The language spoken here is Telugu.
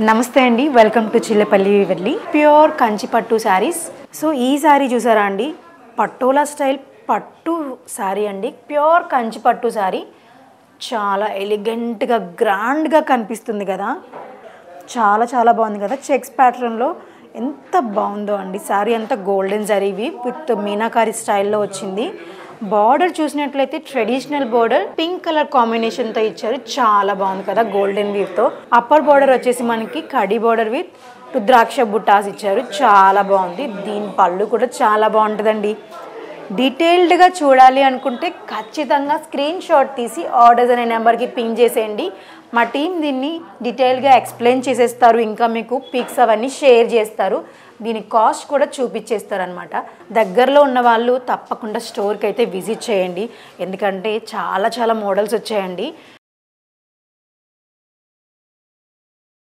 నమస్తే అండి, వెల్కమ్ టు చిల్లపల్లి వెళ్ళి ప్యూర్ కంచి పట్టు శారీస్. సో ఈ శారీ చూసారా అండి, పట్టోలా స్టైల్ పట్టు శారీ అండి. ప్యూర్ కంచి పట్టు శారీ చాలా ఎలిగెంట్గా గ్రాండ్గా కనిపిస్తుంది కదా, చాలా చాలా బాగుంది కదా. చెక్స్ ప్యాటర్న్లో ఎంత బాగుందో అండి. శారీ అంతా గోల్డెన్ జరీవి విత్ మీనాకారి స్టైల్లో వచ్చింది. బార్డర్ చూసినట్లయితే ట్రెడిషనల్ బార్డర్ పింక్ కలర్ కాంబినేషన్తో ఇచ్చారు, చాలా బాగుంది కదా గోల్డెన్ వీవ్తో. అప్పర్ బార్డర్ వచ్చేసి మనకి కడి బార్డర్ విత్ రుద్రాక్ష బుట్టాస్ ఇచ్చారు, చాలా బాగుంది. దీని పళ్ళు కూడా చాలా బాగుంటుందండి. డీటెయిల్డ్గా చూడాలి అనుకుంటే ఖచ్చితంగా స్క్రీన్ షాట్ తీసి ఆర్డర్స్ అనే నెంబర్కి పింగ్ చేసేయండి. మా టీం దీన్ని డీటెయిల్గా ఎక్స్ప్లెయిన్ చేసేస్తారు, ఇంకా మీకు పిక్స్ అవన్నీ షేర్ చేస్తారు. దీని కాస్ట్ కూడా చూపించేస్తారు అనమాట. దగ్గరలో ఉన్న వాళ్ళు తప్పకుండా స్టోర్కి అయితే విజిట్ చేయండి, ఎందుకంటే చాలా చాలా మోడల్స్ వచ్చాయండి.